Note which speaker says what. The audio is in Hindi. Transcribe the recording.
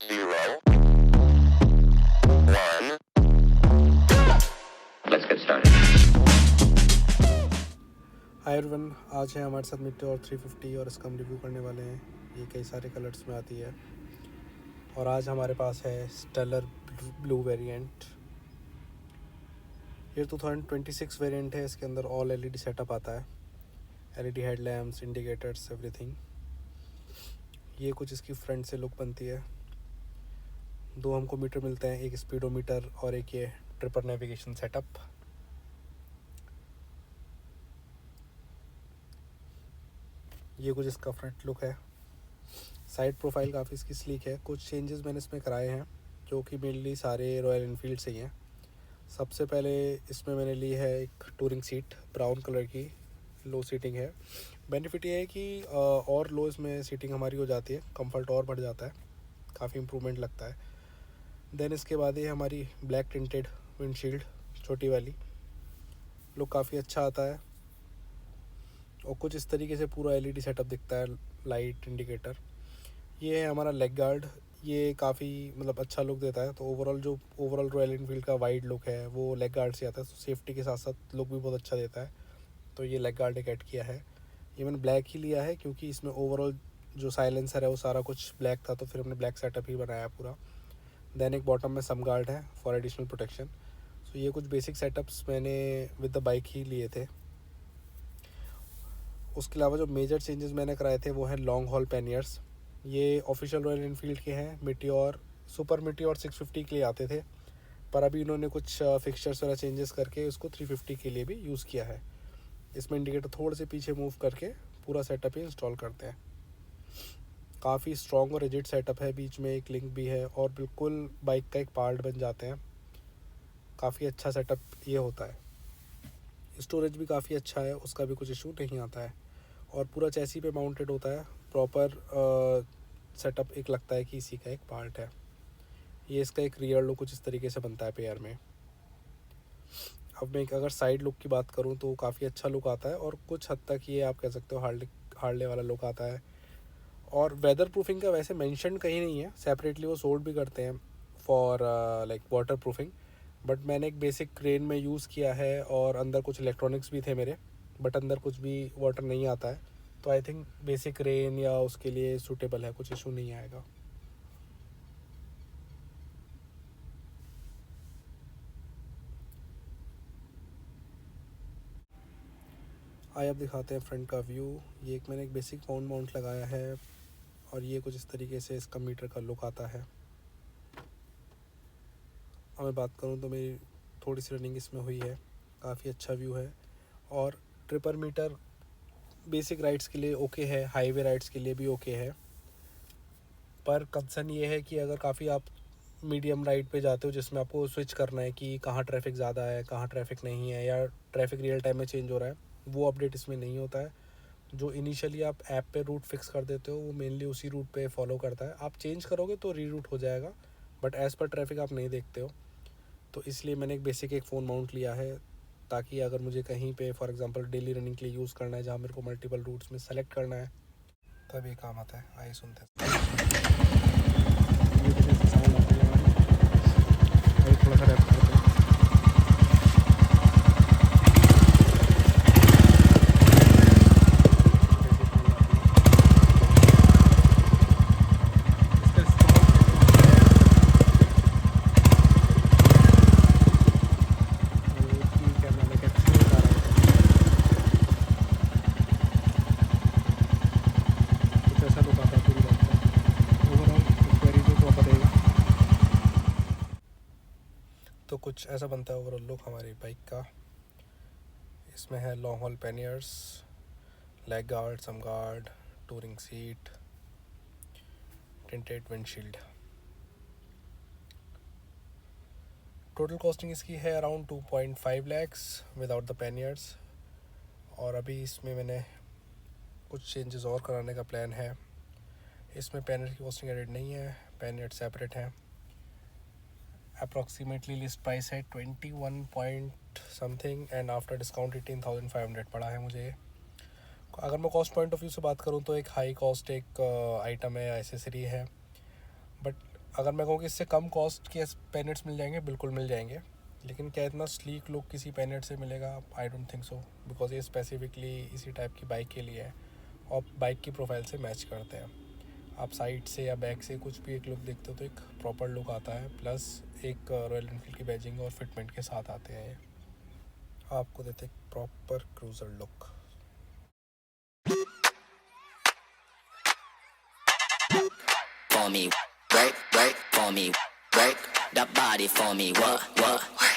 Speaker 1: 0 1 Let's get started.
Speaker 2: Hi everyone, आज है हमारे साथ मीटियोर 350 और इसका हम रिव्यू करने वाले हैं। ये कई सारे कलर्स में आती है और आज हमारे पास है स्टेलर ब्लू वेरिएंट। ये 2026 वेरिएंट है। इसके अंदर ऑल एलईडी सेटअप आता है, एलईडी हेडलैम्प्स, इंडिकेटर्स, एवरीथिंग। ये कुछ इसकी फ्रंट से लुक बनती है। दो हमको मीटर मिलते हैं, एक स्पीडोमीटर और एक ये ट्रिपर नेविगेशन सेटअप। ये कुछ इसका फ्रंट लुक है। साइड प्रोफाइल काफ़ी इसकी स्लीक है। कुछ चेंजेस मैंने इसमें कराए हैं जो कि मेनली सारे रॉयल इनफील्ड से ही हैं। सबसे पहले इसमें मैंने ली है एक टूरिंग सीट, ब्राउन कलर की, लो सीटिंग है। बेनिफिट ये है कि और लो इसमें सीटिंग हमारी हो जाती है, कंफर्ट और बढ़ जाता है, काफ़ी इम्प्रूवमेंट लगता है। देन इसके बाद ये हमारी ब्लैक टिंटेड विंडशील्ड, छोटी वाली, लुक काफ़ी अच्छा आता है। और कुछ इस तरीके से पूरा एलईडी सेटअप दिखता है, लाइट, इंडिकेटर। ये है हमारा लेग गार्ड। ये काफ़ी अच्छा लुक देता है। तो ओवरऑल रॉयल इनफील्ड का वाइड लुक है वो लेग गार्ड से आता है, तो सेफ्टी के साथ साथ लुक भी बहुत अच्छा देता है। तो ये लेग गार्ड एक ऐड किया है। ये मैंने ब्लैक ही लिया है क्योंकि इसमें ओवरऑल जो साइलेंसर है वो सारा कुछ ब्लैक था, तो फिर हमने ब्लैक सेटअप ही बनाया पूरा। देन एक बॉटम में सम गार्ड है फॉर एडिशनल प्रोटेक्शन। सो ये कुछ बेसिक सेटअप्स मैंने विद द बाइक ही लिए थे। उसके अलावा जो मेजर चेंजेस मैंने कराए थे वो हैं लॉन्ग हॉल पैनियर्स। ये ऑफिशियल रॉयल इनफील्ड के हैं। मीटियोर, सुपर मीटियोर 650 के लिए आते थे, पर अभी इन्होंने कुछ फिक्सचर्स वाला चेंजेस करके उसको 350 के लिए भी यूज़ किया है। इसमें इंडिकेटर थोड़े से पीछे मूव करके पूरा सेटअप ही इंस्टॉल करते हैं। काफ़ी स्ट्रॉन्ग और रिजिड सेटअप है, बीच में एक लिंक भी है और बिल्कुल बाइक का एक पार्ट बन जाते हैं। काफ़ी अच्छा सेटअप ये होता है। स्टोरेज भी काफ़ी अच्छा है, उसका भी कुछ इशू नहीं आता है। और पूरा चैसी पे माउंटेड होता है, प्रॉपर सेटअप एक लगता है कि इसी का एक पार्ट है। ये इसका एक रियर लुक कुछ इस तरीके से बनता है पेयर में। अब मैं अगर साइड लुक की बात करूँ तो काफ़ी अच्छा लुक आता है और कुछ हद तक ये आप कह सकते हो हार्ले वाला लुक आता है। और वेदर प्रूफिंग का वैसे मेंशन कहीं नहीं है, सेपरेटली वो सोल्ड भी करते हैं for like water proofing. But मैंने एक बेसिक रेन में यूज़ किया है और अंदर कुछ इलेक्ट्रॉनिक्स भी थे मेरे, बट अंदर कुछ भी वाटर नहीं आता है। तो आई थिंक बेसिक रेन या उसके लिए सूटेबल है, कुछ इशू नहीं आएगा। आइए अब दिखाते हैं फ्रंट का व्यू। ये एक मैंने एक बेसिक माउंट लगाया है और ये कुछ इस तरीके से इसका मीटर का लुक आता है। अब मैं बात करूँ तो मेरी थोड़ी सी रनिंग इसमें हुई है, काफ़ी अच्छा व्यू है। और ट्रिपर मीटर बेसिक राइड्स के लिए ओके है, हाईवे राइड्स के लिए भी ओके है। पर कंसर्न ये है कि अगर काफ़ी आप मीडियम राइड पे जाते हो जिसमें आपको स्विच करना है कि कहाँ ट्रैफिक ज़्यादा है, कहाँ ट्रैफिक नहीं है, या ट्रैफिक रियल टाइम में चेंज हो रहा है, वो अपडेट इसमें नहीं होता है। जो इनिशियली आप ऐप पे रूट फिक्स कर देते हो वो मेनली उसी रूट पे फॉलो करता है। आप चेंज करोगे तो रीरूट हो जाएगा, बट एज़ पर ट्रैफिक आप नहीं देखते हो। तो इसलिए मैंने एक बेसिक एक फ़ोन माउंट लिया है, ताकि अगर मुझे कहीं पे फॉर एग्जांपल डेली रनिंग के लिए यूज़ करना है जहाँ मेरे को मल्टीपल रूट्स में सेलेक्ट करना है, तब ये काम आता है। आइए सुनते हैं। ये कुछ ऐसा साउंड आता है हमारी। और थोड़ा सा रैप करते हैं। इसका इस्तेमाल की कैमरा में कैप्चर नहीं कर रहा है, कुछ ऐसा लुक आता है पूरी बात का। ओवरऑल उसका रिव्यू तो बताएगा। तो कुछ ऐसा बनता है ओवरऑल लुक हमारी बाइक का। इसमें है long haul panniers, leg guard, sump guard, touring seat, tinted windshield. Total costing इसकी है around 2.5 lakhs without the panniers. और अभी इसमें मैंने कुछ चेंजेस और कराने का प्लान है। इसमें पैनियर की कॉस्टिंग एडेड नहीं है, पैनियर सेपरेट है। अप्रॉक्सीमेटली लिस्ट प्राइस है 21 point something and after discount 18,500 पड़ा है मुझे। अगर मैं कॉस्ट पॉइंट ऑफ व्यू से बात करूँ तो एक हाई कॉस्ट एक आइटम है, एसेसरी है। बट अगर मैं कहूँ कि इससे कम कॉस्ट के पेनेट्स मिल जाएंगे, बिल्कुल मिल जाएंगे, लेकिन क्या इतना स्लीक लुक किसी पेनेट से मिलेगा? I don't think so, because ये स्पेसिफिकली इसी टाइप की बाइक के लिए है और बाइक की प्रोफाइल से मैच करते हैं। आप साइड से या बैक से कुछ भी एक लुक देखते हो तो एक प्रॉपर लुक आता है, प्लस एक रॉयल एनफील्ड की बैजिंग और फिटमेंट के साथ आते हैं। ये आपको देते एक proper cruiser look.
Speaker 1: For me, work, work for me, work the body for me, what?